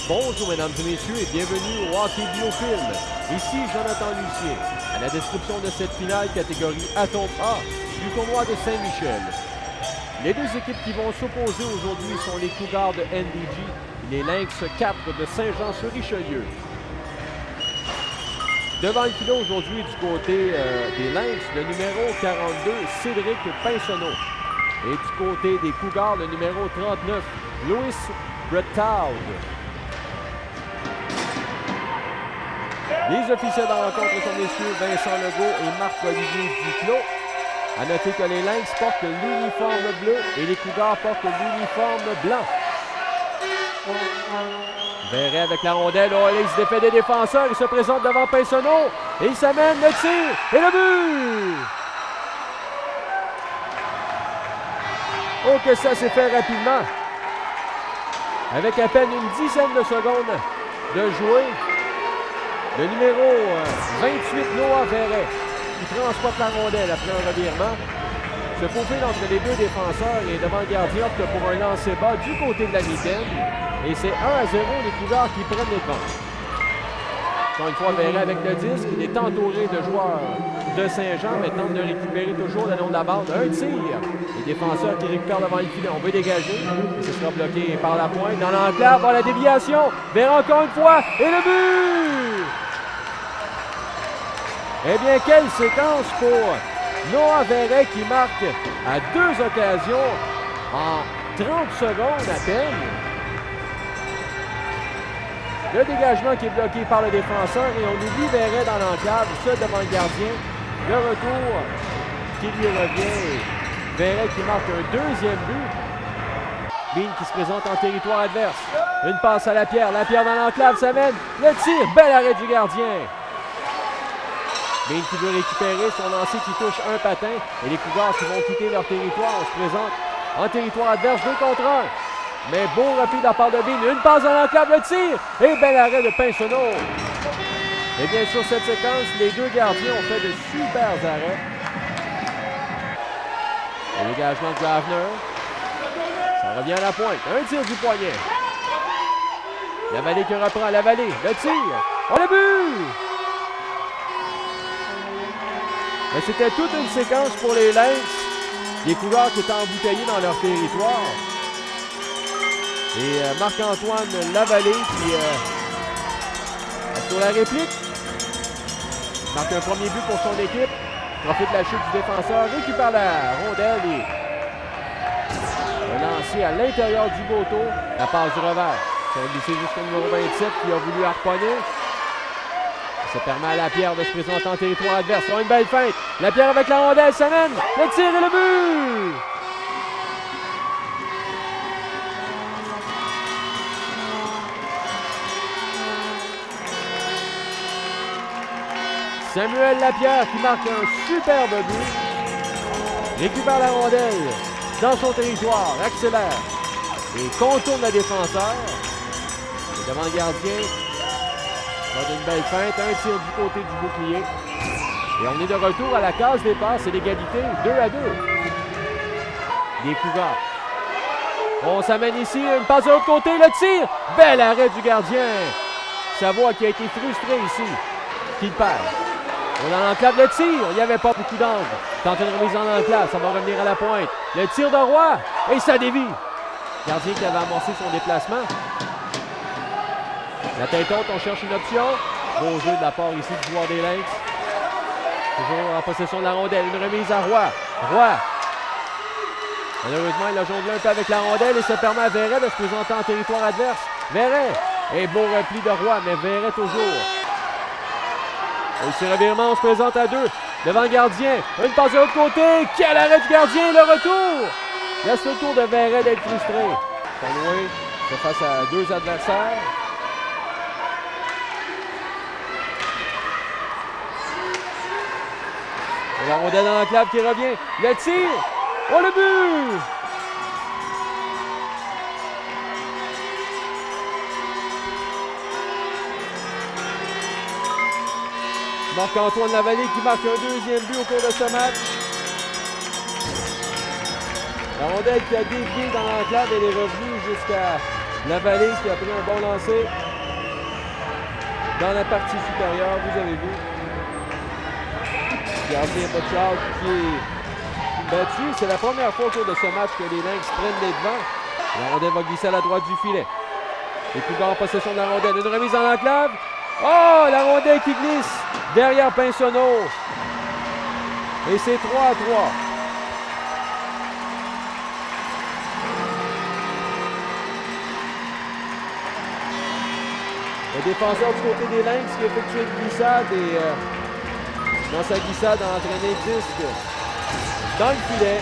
Bonjour mesdames et messieurs et bienvenue au Hockey Biofilm. Ici Jonathan Lucien, à la description de cette finale catégorie Atome A du tournoi de Saint-Michel. Les deux équipes qui vont s'opposer aujourd'hui sont les Cougars de NDG et les Lynx 4 de Saint-Jean-sur-Richelieu. Devant le filet aujourd'hui du côté des Lynx, le numéro 42, Cédric Pinsonneau. Et du côté des Cougars, le numéro 39, Louis Brettaud. Les officiels de la rencontre sont messieurs Vincent Legault et Marc-Olivier Duclos. À noter que les Lynx portent l'uniforme bleu et les Cougars portent l'uniforme blanc. Verret avec la rondelle. Oh, il se défait des défenseurs. Il se présente devant Pinsonneau. Et il s'amène le tir. Et le but! Oh, que ça s'est fait rapidement. Avec à peine une dizaine de secondes de jouer. Le numéro 28, Noah Verret, qui transporte la rondelle après un revirement, se faufile entre les deux défenseurs et devant le gardien opte pour un lancer bas du côté de la mitaine. Et c'est 1-0 les Cougars qui prennent les devants. Encore une fois, Verret avec le disque, il est entouré de joueurs de Saint-Jean, mais tente de récupérer toujours le long de la bande. Un tir. Les défenseurs qui récupèrent devant le filet. On veut dégager. Et ce sera bloqué par la pointe. Dans l'enclave, par la déviation. Verret encore une fois. Et le but! Eh bien, quelle séquence pour Noah Verret qui marque à deux occasions en 30 secondes à peine. Le dégagement qui est bloqué par le défenseur et on oublie Verret dans l'enclave, seul devant le gardien. Le retour qui lui revient. Verret qui marque un deuxième but. Bean qui se présente en territoire adverse. Une passe à Lapierre. Lapierre dans l'enclave s'amène. Le tir. Bel arrêt du gardien. Bean qui veut récupérer son lancer qui touche un patin. Et les Cougars qui vont quitter leur territoire. On se présente en territoire adverse 2 contre 1. Mais beau repli de la part de Bean. Une passe dans l'enclave, le tir. Et bel arrêt de Pinsonneau. Et bien sur cette séquence, les deux gardiens ont fait de super arrêts. Le dégagement de Gravner. Ça revient à la pointe. Un tir du poignet. Lavallée qui reprend. Lavallée. Le tir. Oh, le but! C'était toute une séquence pour les Lynx. Les Cougars qui étaient embouteillés dans leur territoire. Et Marc-Antoine Lavallée qui, sur la réplique, marque un premier but pour son équipe. Profite de la chute du défenseur, récupère la rondelle et lancé à l'intérieur du poteau. La passe du revers. Ça va glisser jusqu'au numéro 27 qui a voulu harponner. Ça permet à Lapierre de se présenter en territoire adverse. Sur une belle feinte. Lapierre avec la rondelle s'amène. Le tir et le but! Samuel Lapierre qui marque un superbe but. Récupère la rondelle dans son territoire. Accélère. Et contourne le défenseur. Et devant le gardien. Une belle feinte, un tir du côté du bouclier. Et on est de retour à la case des passes et l'égalité 2-2. Les Cougars. On s'amène ici, une passe de l'autre côté, le tir! Bel arrêt du gardien. Savoie qui a été frustré ici. Qui perd. On a l'enclave, le tir. Il n'y avait pas beaucoup d'angle. Tente une remise en enclave, ça va revenir à la pointe. Le tir de Roy. Et ça dévie. Gardien qui avait amorcé son déplacement. La tête haute, on cherche une option. Beau jeu de la part ici du joueur des Lynx. Toujours en possession de la rondelle. Une remise à Roy. Roy. Malheureusement, il a jonglé un peu avec la rondelle et ça permet à Verret de se présenter en territoire adverse. Verret. Et beau repli de Roy, mais Verret toujours. Et ce revirement, on se présente à 2. Devant le gardien. Une passe de l'autre côté. Quel arrêt du gardien. Le retour. Laisse le tour de Verret d'être frustré. Conway fait face à 2 adversaires. La rondelle dans l'enclave qui revient. Le tir. Oh, le but! Marc-Antoine Lavallée qui marque un deuxième but au cours de ce match. La rondelle qui a dévié dans l'enclave, elle est revenue jusqu'à Lavallée qui a pris un bon lancer dans la partie supérieure, vous avez vu. Gardien Butchard qui est battu. C'est la première fois au cours de ce match que les Lynx prennent les devants. La rondelle va glisser à la droite du filet. Les Cougars en possession de la rondelle. Une remise en enclave. Oh, la rondelle qui glisse derrière Pinsonneau. Et c'est 3-3. Le défenseur du côté des Lynx qui a effectué une glissade et dans sa glissade a entraîné le disque dans le filet.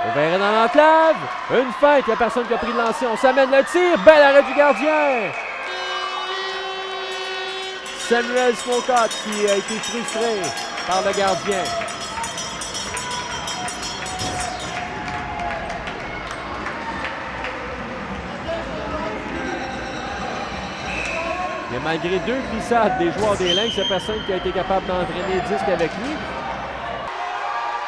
Ouvert dans l'enclave. Une feinte. Il n'y a personne qui a pris le lancer. On s'amène le tir. Bel arrêt du gardien. Samuel Smokat qui a été frustré par le gardien. Mais malgré 2 glissades des joueurs des Lynx, il n'y a personne qui a été capable d'entraîner le disque avec lui.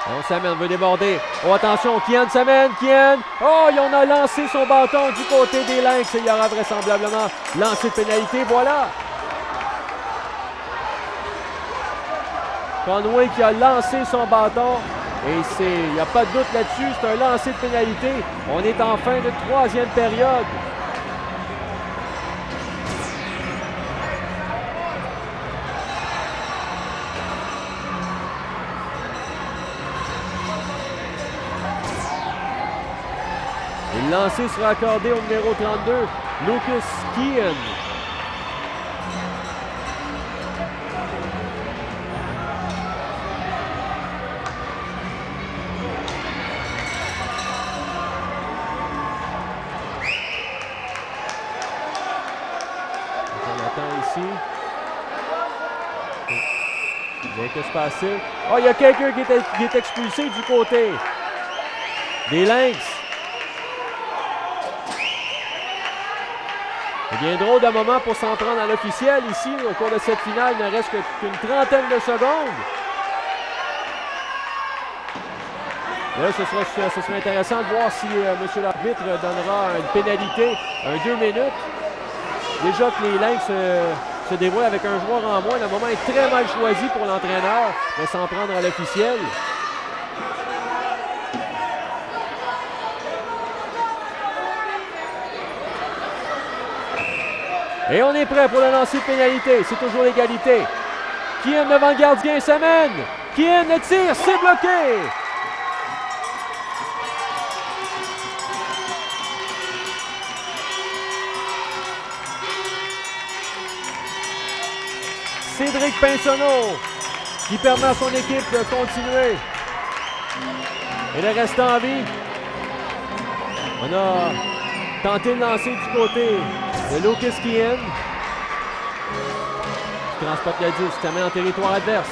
On s'amène, veut déborder. Oh, attention, Kian s'amène, Kian. Oh, on a lancé son bâton du côté des Lynx et il y aura vraisemblablement lancé de pénalité. Voilà. Conway qui a lancé son bâton. Et il n'y a pas de doute là-dessus, c'est un lancer de pénalité. On est en fin de 3e période. Le lancer sera accordé au numéro 32, Lucas Kian. On attend ici. Bien que se passe-t-il? Oh, il y a quelqu'un qui est expulsé du côté des Lynx. Il viendra d'un moment pour s'en prendre à l'officiel ici, au cours de cette finale. Il ne reste qu'une trentaine de secondes. Là, ce sera intéressant de voir si M. l'arbitre donnera une pénalité, un 2 minutes. Déjà que les Lynx se débrouillent avec un joueur en moins. Le moment est très mal choisi pour l'entraîneur de s'en prendre à l'officiel. Et on est prêt pour le lancer de pénalité. C'est toujours l'égalité. Kian devant le gardien s'amène. Kian le tire, c'est bloqué. Cédric Pinsonneau qui permet à son équipe de continuer et de rester en vie. On a tenté de lancer du côté de Lucas Kian. Qui transporte le disque, qui amène en territoire adverse.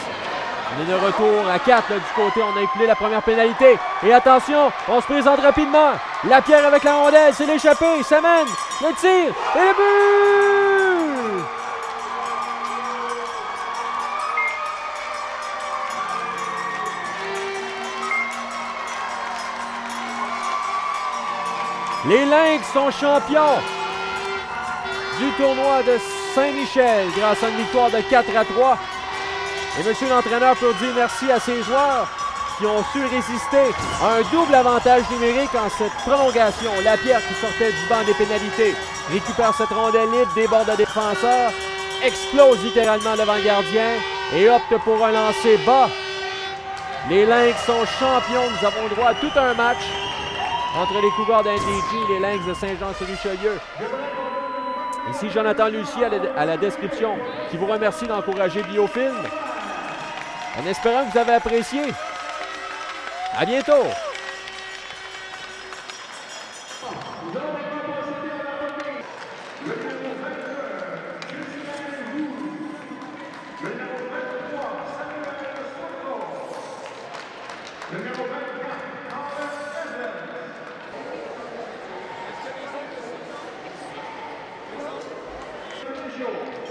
On est de retour à 4 là, du côté. On a inclus la première pénalité. Et attention, on se présente rapidement. Lapierre avec la rondelle, c'est l'échappée. S'amène, le tir et le but! Les Lynx sont champions du tournoi de Saint-Michel grâce à une victoire de 4-3. Et monsieur l'entraîneur peut dire merci à ses joueurs qui ont su résister à un double avantage numérique en cette prolongation. Lapierre qui sortait du banc des pénalités récupère cette rondelle libre, déborde le défenseur, explose littéralement devant le gardien et opte pour un lancer bas. Les Lynx sont champions. Nous avons droit à tout un match entre les Cougars d'NDG et les Lynx de Saint-Jean-sur-Richelieu. Ici Jonathan Lucier à la description qui vous remercie d'encourager Biofilm. En espérant que vous avez apprécié. À bientôt! sociaux.